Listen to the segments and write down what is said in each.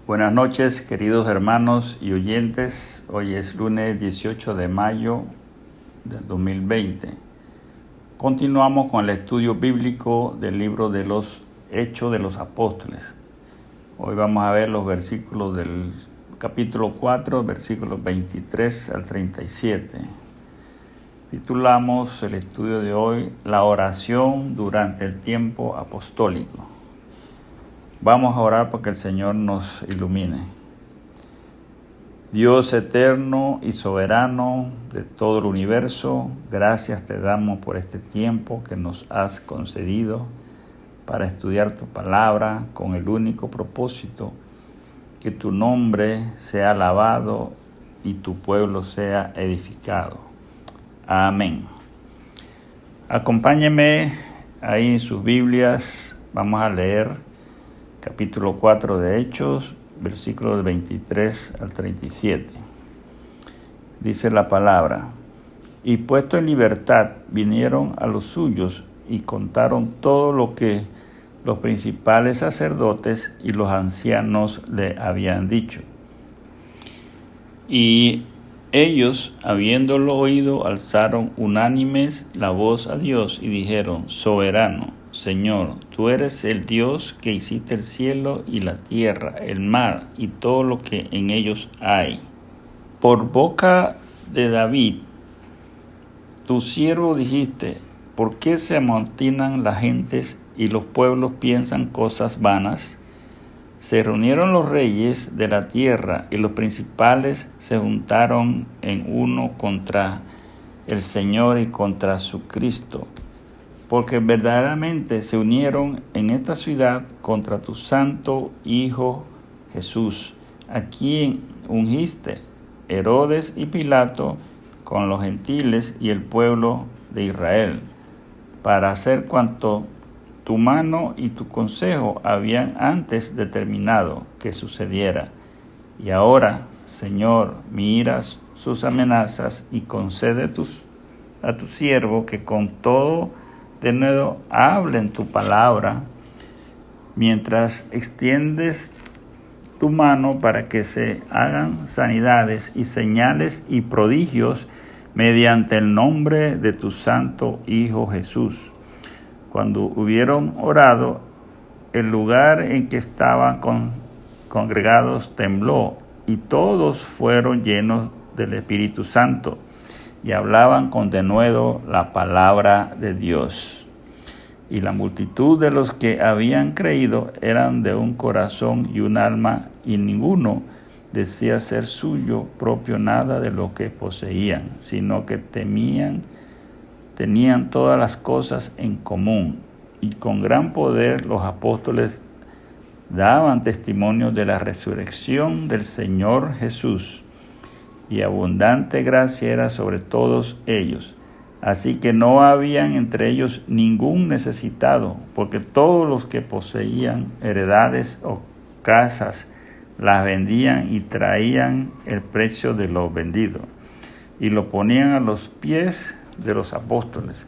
Buenas noches, queridos hermanos y oyentes. Hoy es lunes 18 de mayo del 2020. Continuamos con el estudio bíblico del libro de los Hechos de los Apóstoles. Hoy vamos a ver los versículos del capítulo 4, versículos 23 al 37. Titulamos el estudio de hoy La oración durante el tiempo apostólico. Vamos a orar porque el Señor nos ilumine. Dios eterno y soberano de todo el universo, gracias te damos por este tiempo que nos has concedido para estudiar tu palabra con el único propósito que tu nombre sea alabado y tu pueblo sea edificado. Amén. Acompáñenme ahí en sus Biblias, vamos a leer capítulo 4 de Hechos, versículos 23 al 37. Dice la palabra: y puesto en libertad vinieron a los suyos y contaron todo lo que los principales sacerdotes y los ancianos le habían dicho. Y ellos, habiéndolo oído, alzaron unánimes la voz a Dios y dijeron: Soberano, Señor, tú eres el Dios que hiciste el cielo y la tierra, el mar y todo lo que en ellos hay. Por boca de David, tu siervo dijiste: ¿por qué se amotinan las gentes y los pueblos piensan cosas vanas? Se reunieron los reyes de la tierra y los principales se juntaron en uno contra el Señor y contra su Cristo, porque verdaderamente se unieron en esta ciudad contra tu santo Hijo Jesús, a quien ungiste, Herodes y Pilato, con los gentiles y el pueblo de Israel, para hacer cuanto tu mano y tu consejo habían antes determinado que sucediera. Y ahora, Señor, mira sus amenazas y concede a tu siervo que con todo de nuevo hablen tu palabra, mientras extiendes tu mano para que se hagan sanidades y señales y prodigios mediante el nombre de tu santo Hijo Jesús. Cuando hubieron orado, el lugar en que estaban congregados tembló, y todos fueron llenos del Espíritu Santo, y hablaban con denuedo la palabra de Dios. Y la multitud de los que habían creído eran de un corazón y un alma, y ninguno decía ser suyo propio nada de lo que poseían, sino que tenían todas las cosas en común, y con gran poder los apóstoles daban testimonio de la resurrección del Señor Jesús, y abundante gracia era sobre todos ellos. Así que no habían entre ellos ningún necesitado, porque todos los que poseían heredades o casas las vendían y traían el precio de lo vendido, y lo ponían a los pies de los apóstoles,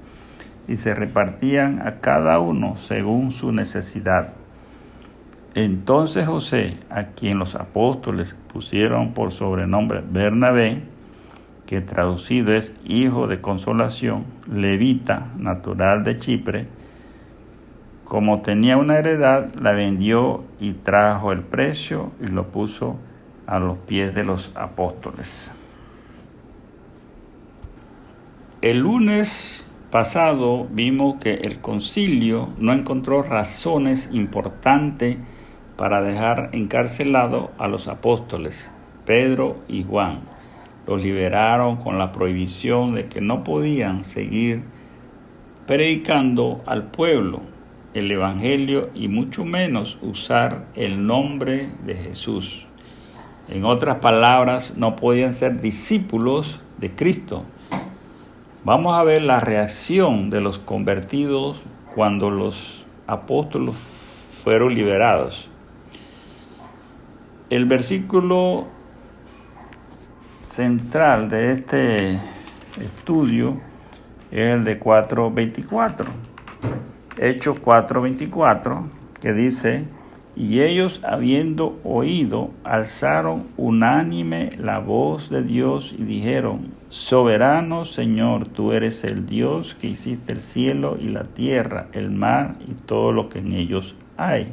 y se repartían a cada uno según su necesidad. Entonces José, a quien los apóstoles pusieron por sobrenombre Bernabé, que traducido es hijo de consolación, levita, natural de Chipre, como tenía una heredad, la vendió y trajo el precio y lo puso a los pies de los apóstoles. El lunes pasado vimos que el concilio no encontró razones importantes para dejar encarcelados a los apóstoles Pedro y Juan. Los liberaron con la prohibición de que no podían seguir predicando al pueblo el evangelio y mucho menos usar el nombre de Jesús. En otras palabras, no podían ser discípulos de Cristo. Vamos a ver la reacción de los convertidos cuando los apóstoles fueron liberados. El versículo central de este estudio es el de 4:24. Hechos 4:24, que dice: Y ellos, habiendo oído, alzaron unánime la voz de Dios y dijeron: Soberano Señor, tú eres el Dios que hiciste el cielo y la tierra, el mar y todo lo que en ellos hay.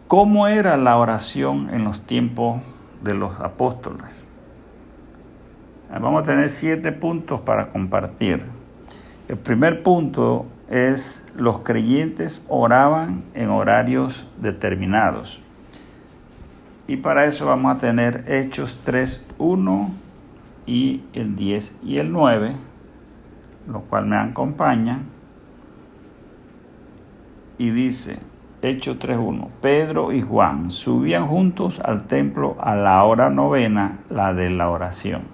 ¿Cómo era la oración en los tiempos de los apóstoles? Vamos a tener 7 puntos para compartir. El primer punto es: los creyentes oraban en horarios determinados. Y para eso vamos a tener Hechos 3:1 y el 10 y el 9, lo cual me acompaña. Y dice, Hechos 3:1, Pedro y Juan subían juntos al templo a la hora novena, la de la oración.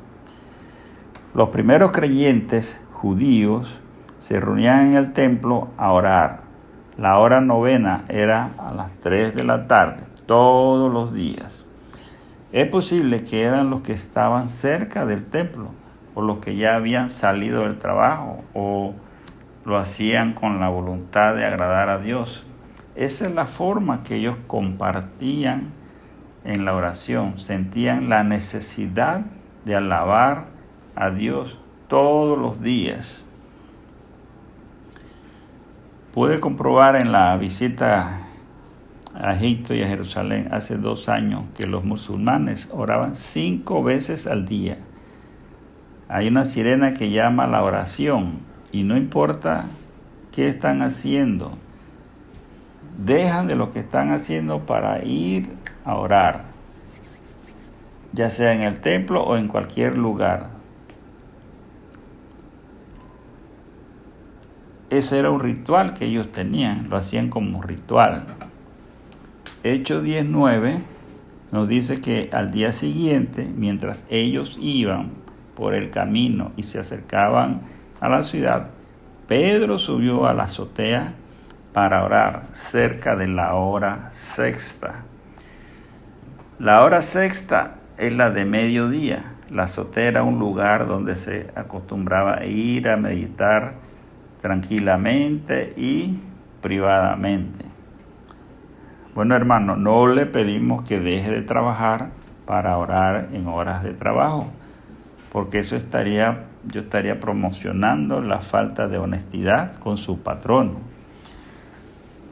Los primeros creyentes judíos se reunían en el templo a orar. La hora novena era a las 3 de la tarde, todos los días. Es posible que eran los que estaban cerca del templo, o los que ya habían salido del trabajo, o lo hacían con la voluntad de agradar a Dios. Esa es la forma que ellos compartían en la oración. Sentían la necesidad de alabar a Dios todos los días. Pude comprobar en la visita a Egipto y a Jerusalén hace 2 años que los musulmanes oraban 5 veces al día. Hay una sirena que llama la oración y no importa qué están haciendo, dejan de lo que están haciendo para ir a orar, ya sea en el templo o en cualquier lugar. Ese era un ritual que ellos tenían, lo hacían como ritual. Hechos 10:9 nos dice que al día siguiente, mientras ellos iban por el camino y se acercaban a la ciudad, Pedro subió a la azotea para orar cerca de la hora sexta. La hora sexta es la de mediodía. La azotea era un lugar donde se acostumbraba a ir a meditar tranquilamente y privadamente. Bueno, hermano, no le pedimos que deje de trabajar para orar en horas de trabajo, porque yo estaría promocionando la falta de honestidad con su patrono.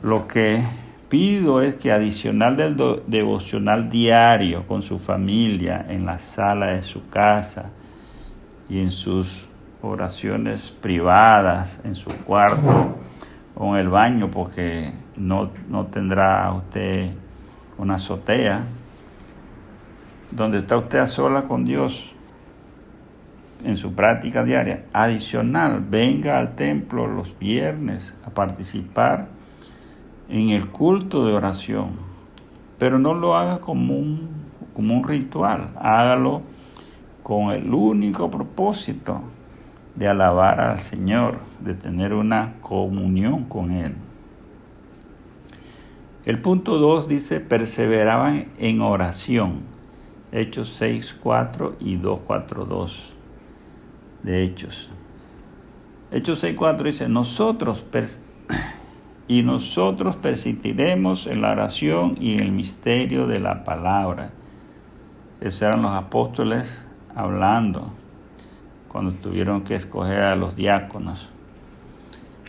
Lo que pido es que, adicional del devocional diario con su familia, en la sala de su casa y en sus oraciones privadas, en su cuarto o en el baño, porque no tendrá usted una azotea, donde está usted a sola con Dios en su práctica diaria. Adicional, venga al templo los viernes a participar en el culto de oración, pero no lo haga como un ritual, hágalo con el único propósito de alabar al Señor, de tener una comunión con Él. El punto 2 dice: perseveraban en oración. Hechos 6:4 y 2:4-2 de Hechos. Hechos 6:4 dice: nosotros persistiremos en la oración y en el misterio de la palabra. Esos eran los apóstoles hablando cuando tuvieron que escoger a los diáconos.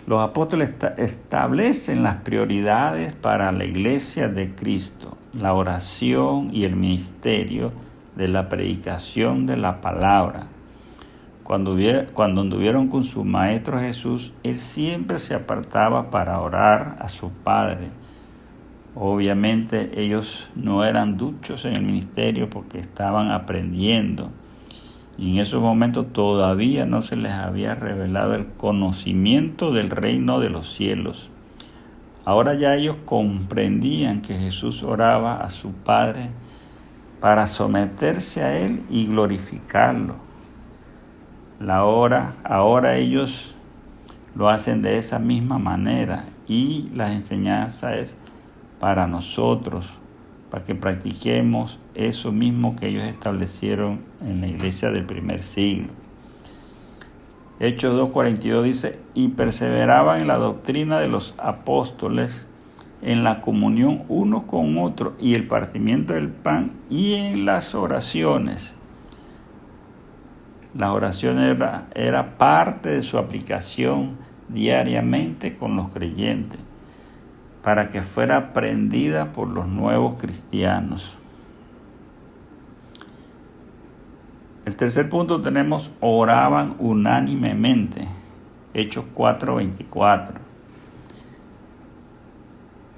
Los apóstoles establecen las prioridades para la iglesia de Cristo: la oración y el ministerio de la predicación de la palabra. Cuando anduvieron con su maestro Jesús, él siempre se apartaba para orar a su Padre. Obviamente ellos no eran duchos en el ministerio porque estaban aprendiendo. Y en esos momentos todavía no se les había revelado el conocimiento del reino de los cielos. Ahora ya ellos comprendían que Jesús oraba a su Padre para someterse a Él y glorificarlo. Ahora ellos lo hacen de esa misma manera, y la enseñanza es para nosotros, para que practiquemos eso mismo que ellos establecieron en la iglesia del primer siglo. Hechos 2:42 dice: y perseveraban en la doctrina de los apóstoles, en la comunión unos con otros y el partimiento del pan y en las oraciones. Las oraciones era parte de su aplicación diariamente con los creyentes, para que fuera aprendida por los nuevos cristianos. El tercer punto tenemos, oraban unánimemente. Hechos 4:24.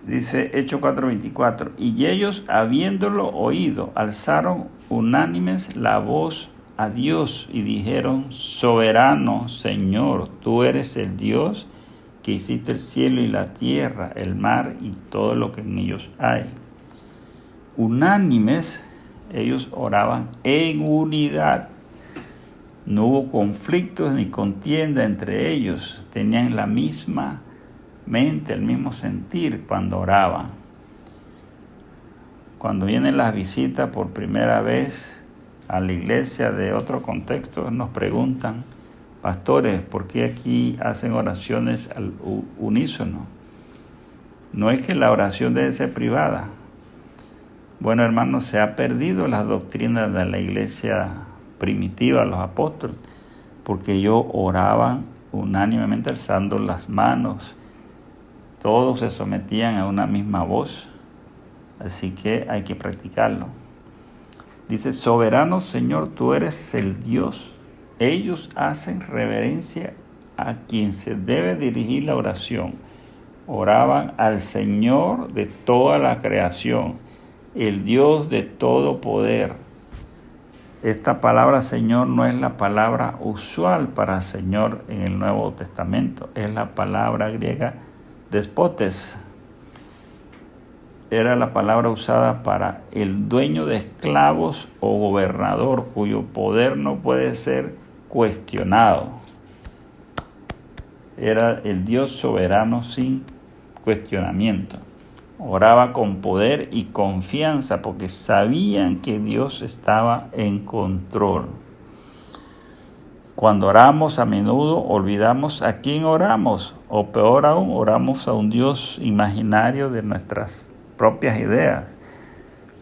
Dice Hechos 4:24, y ellos, habiéndolo oído, alzaron unánimes la voz a Dios y dijeron, soberano Señor, tú eres el Dios que hiciste el cielo y la tierra, el mar y todo lo que en ellos hay. Unánimes, ellos oraban en unidad. No hubo conflictos ni contienda entre ellos. Tenían la misma mente, el mismo sentir cuando oraban. Cuando vienen las visitas por primera vez a la iglesia de otro contexto, nos preguntan, pastores, ¿por qué aquí hacen oraciones al unísono? No es que la oración debe ser privada. Bueno, hermanos, se ha perdido las doctrinas de la iglesia primitiva, los apóstoles, porque ellos oraban unánimemente alzando las manos. Todos se sometían a una misma voz. Así que hay que practicarlo. Dice, soberano Señor, tú eres el Dios. Ellos hacen reverencia a quien se debe dirigir la oración. Oraban al Señor de toda la creación, el Dios de todo poder. Esta palabra Señor no es la palabra usual para Señor en el Nuevo Testamento, es la palabra griega despotes. Era la palabra usada para el dueño de esclavos o gobernador cuyo poder no puede ser cuestionado. Era el Dios soberano sin cuestionamiento. Oraba con poder y confianza porque sabían que Dios estaba en control. Cuando oramos a menudo olvidamos a quién oramos, o peor aún, oramos a un Dios imaginario de nuestras propias ideas.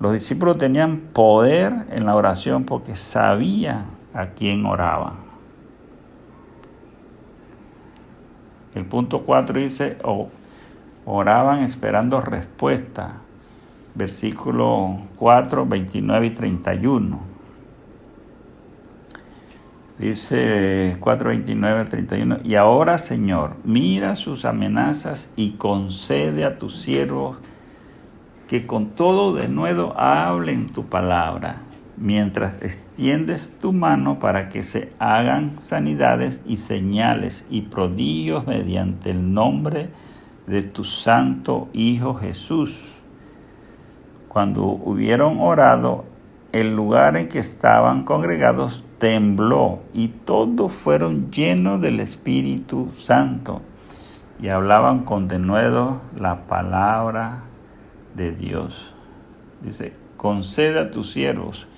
Los discípulos tenían poder en la oración porque sabían a quién oraban. El punto 4 dice, oraban esperando respuesta. Versículo 4, 29 y 31. Dice 4, 29 al 31. Y ahora, Señor, mira sus amenazas y concede a tus siervos que con todo denuedo hablen tu palabra, mientras extiendes tu mano para que se hagan sanidades y señales y prodigios mediante el nombre de tu santo Hijo Jesús. Cuando hubieron orado, el lugar en que estaban congregados tembló y todos fueron llenos del Espíritu Santo y hablaban con denuedo la palabra de Dios. Dice, concede a tus siervos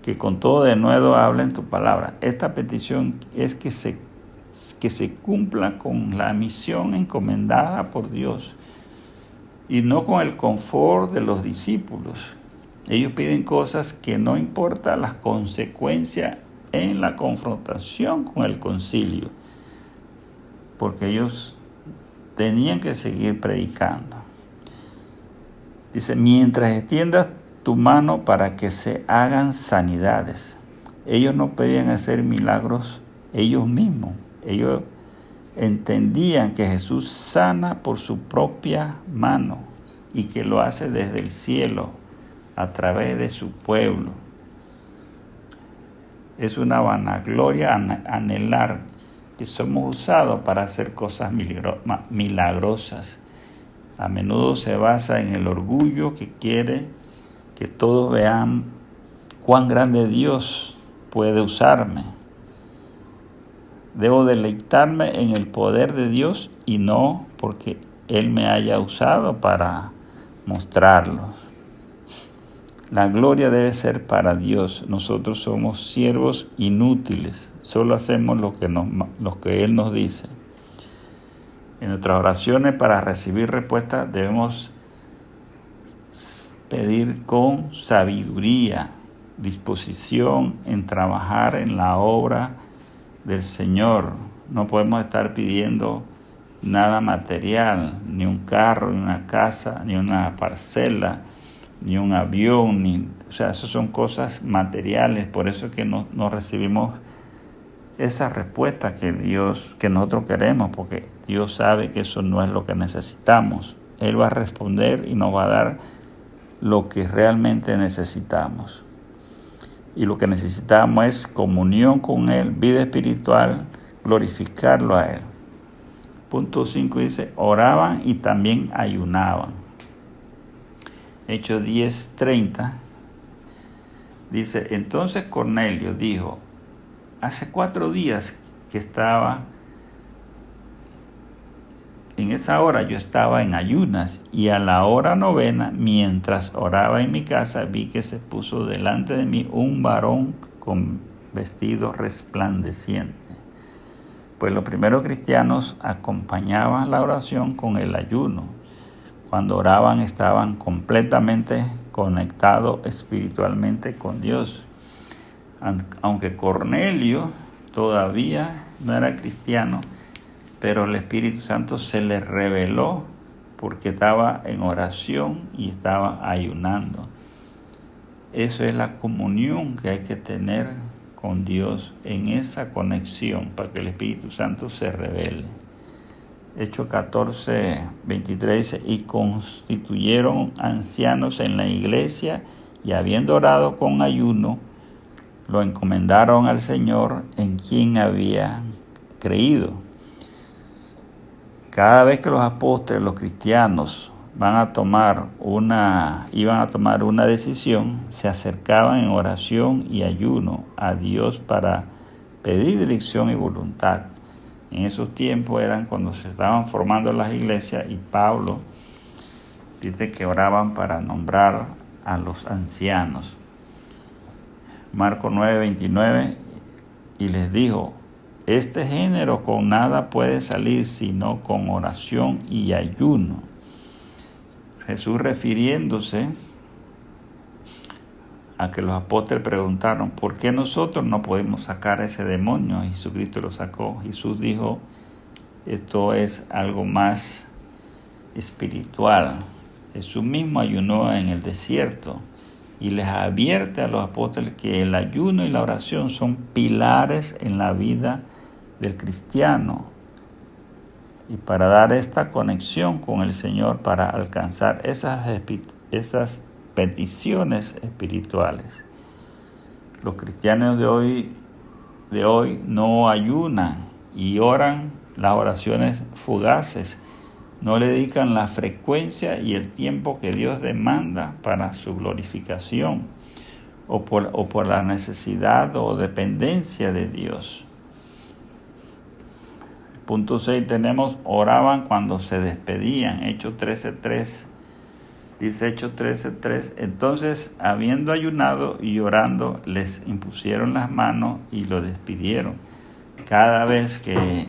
que con todo denuedo hablen tu palabra. Esta petición es que se cumpla con la misión encomendada por Dios y no con el confort de los discípulos. Ellos piden cosas que no importa las consecuencias en la confrontación con el concilio, porque ellos tenían que seguir predicando. Dice, mientras extiendas tu mano para que se hagan sanidades. Ellos no pedían hacer milagros ellos mismos. Ellos entendían que Jesús sana por su propia mano y que lo hace desde el cielo a través de su pueblo. Es una vanagloria anhelar que somos usados para hacer cosas milagrosas. A menudo se basa en el orgullo que quiere que todos vean cuán grande Dios puede usarme. Debo deleitarme en el poder de Dios y no porque Él me haya usado para mostrarlo. La gloria debe ser para Dios. Nosotros somos siervos inútiles. Solo hacemos lo que Él nos dice. En nuestras oraciones para recibir respuestas debemos pedir con sabiduría, disposición en trabajar en la obra del Señor. No podemos estar pidiendo nada material, ni un carro, ni una casa, ni una parcela, ni un avión, esas son cosas materiales. Por eso es que no recibimos esa respuesta que nosotros queremos, porque Dios sabe que eso no es lo que necesitamos. Él va a responder y nos va a dar lo que realmente necesitamos. Y lo que necesitamos es comunión con Él, vida espiritual, glorificarlo a Él. Punto 5 dice, oraban y también ayunaban. Hechos 10:30 dice, entonces Cornelio dijo, hace 4 días que estaba, en esa hora yo estaba en ayunas, y a la hora 9, mientras oraba en mi casa, vi que se puso delante de mí un varón con vestido resplandeciente. Pues los primeros cristianos acompañaban la oración con el ayuno. Cuando oraban estaban completamente conectados espiritualmente con Dios. Aunque Cornelio todavía no era cristiano, pero el Espíritu Santo se le reveló porque estaba en oración y estaba ayunando. Eso es la comunión que hay que tener con Dios, en esa conexión, para que el Espíritu Santo se revele. Hechos 14:23 dice, y constituyeron ancianos en la iglesia, y habiendo orado con ayuno, lo encomendaron al Señor en quien habían creído. Cada vez que los apóstoles, los cristianos, iban a tomar una decisión, se acercaban en oración y ayuno a Dios para pedir dirección y voluntad. En esos tiempos eran cuando se estaban formando las iglesias, y Pablo dice que oraban para nombrar a los ancianos. Marcos 9:29, y les dijo, este género con nada puede salir sino con oración y ayuno. Jesús, refiriéndose a que los apóstoles preguntaron, ¿por qué nosotros no podemos sacar a ese demonio? Jesucristo lo sacó. Jesús dijo, esto es algo más espiritual. Jesús mismo ayunó en el desierto y les advierte a los apóstoles que el ayuno y la oración son pilares en la vida del cristiano, y para dar esta conexión con el Señor, para alcanzar esas peticiones espirituales. Los cristianos de hoy no ayunan y oran las oraciones fugaces, no le dedican la frecuencia y el tiempo que Dios demanda para su glorificación, o por la necesidad o dependencia de Dios. Punto 6 tenemos, oraban cuando se despedían. Hechos 13:3. Dice Hechos 13:3. Entonces, habiendo ayunado y orando, les impusieron las manos y lo despidieron. Cada vez que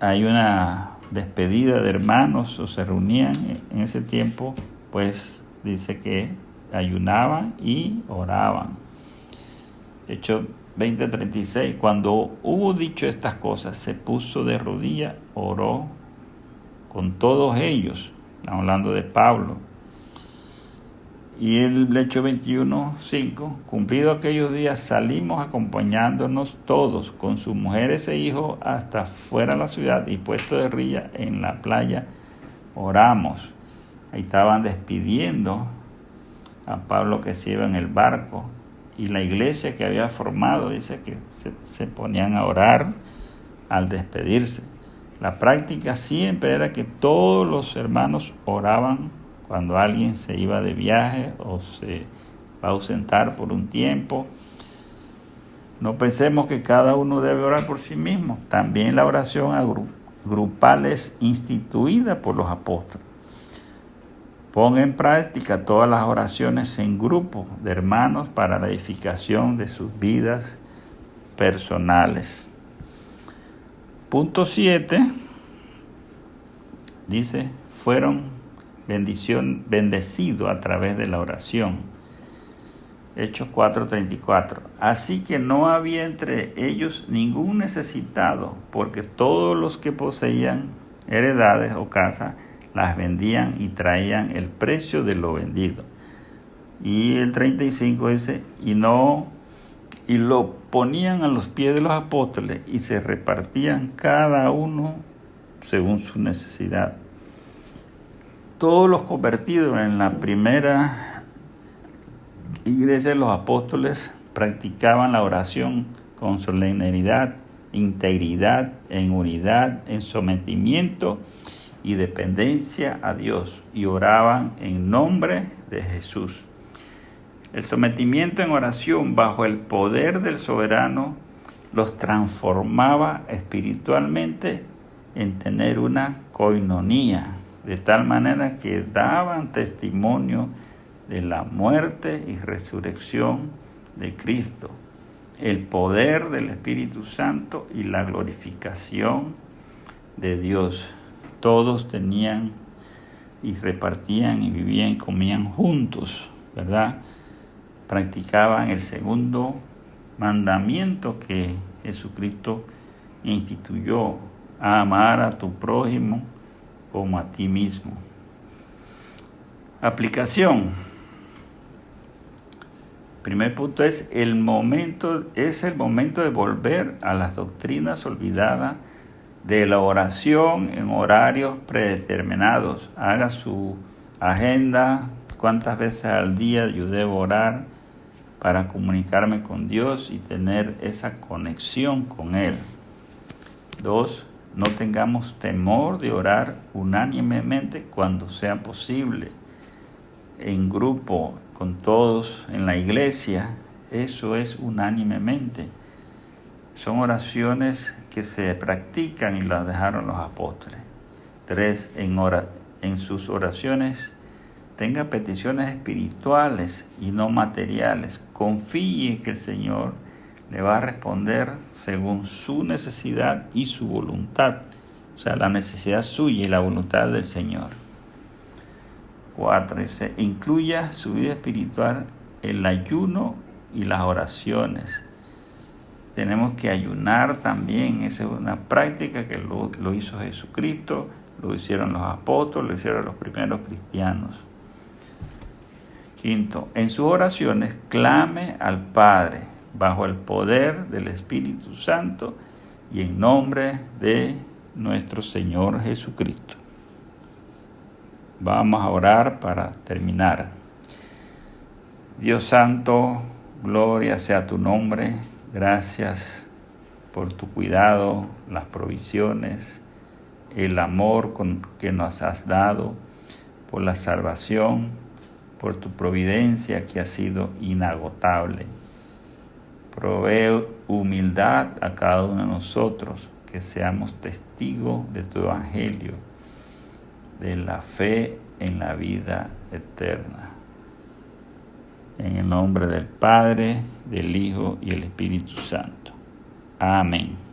hay una despedida de hermanos o se reunían en ese tiempo, pues dice que ayunaban y oraban. Hechos 20:36, cuando hubo dicho estas cosas, se puso de rodillas, oró con todos ellos. Estamos hablando de Pablo. Y el Hechos 21:5, cumplido aquellos días, salimos acompañándonos todos con sus mujeres e hijos hasta fuera de la ciudad, y puesto de rodillas en la playa, oramos. Ahí estaban despidiendo a Pablo, que se iba en el barco. Y la iglesia que había formado, dice que se ponían a orar al despedirse. La práctica siempre era que todos los hermanos oraban cuando alguien se iba de viaje o se va a ausentar por un tiempo. No pensemos que cada uno debe orar por sí mismo. También la oración grupal es instituida por los apóstoles. Pon en práctica todas las oraciones en grupo de hermanos para la edificación de sus vidas personales. Punto 7. dice, fueron bendecidos a través de la oración. Hechos 4:34. Así que no había entre ellos ningún necesitado, porque todos los que poseían heredades o casas las vendían y traían el precio de lo vendido. Y el 35 dice, y lo ponían a los pies de los apóstoles y se repartían cada uno según su necesidad. Todos los convertidos en la primera iglesia de los apóstoles practicaban la oración con solemnidad, integridad, en unidad, en sometimiento y dependencia a Dios, y oraban en nombre de Jesús. El sometimiento en oración bajo el poder del soberano los transformaba espiritualmente en tener una coinonía, de tal manera que daban testimonio de la muerte y resurrección de Cristo, el poder del Espíritu Santo y la glorificación de Dios. Todos tenían y repartían y vivían y comían juntos, ¿verdad? Practicaban el segundo mandamiento que Jesucristo instituyó: a amar a tu prójimo como a ti mismo. Aplicación. Primer punto es el momento de volver a las doctrinas olvidadas de la oración en horarios predeterminados. Haga su agenda, cuántas veces al día yo debo orar para comunicarme con Dios y tener esa conexión con Él. 2. No tengamos temor de orar unánimemente cuando sea posible, en grupo, con todos en la iglesia. Eso es unánimemente. Son oraciones que se practican y las dejaron los apóstoles. 3. En sus oraciones tenga peticiones espirituales y no materiales. Confíe que el Señor le va a responder según su necesidad y su voluntad. O sea, la necesidad suya y la voluntad del Señor. 4. Dice, incluya su vida espiritual el ayuno y las oraciones. Tenemos que ayunar también. Esa es una práctica que lo hizo Jesucristo, lo hicieron los apóstoles, lo hicieron los primeros cristianos. 5. En sus oraciones clame al Padre bajo el poder del Espíritu Santo y en nombre de nuestro Señor Jesucristo. Vamos a orar para terminar. Dios Santo, gloria sea tu nombre. Gracias por tu cuidado, las provisiones, el amor que nos has dado, por la salvación, por tu providencia que ha sido inagotable. Provee humildad a cada uno de nosotros, que seamos testigos de tu evangelio, de la fe en la vida eterna. En el nombre del Padre, del Hijo y el Espíritu Santo. Amén.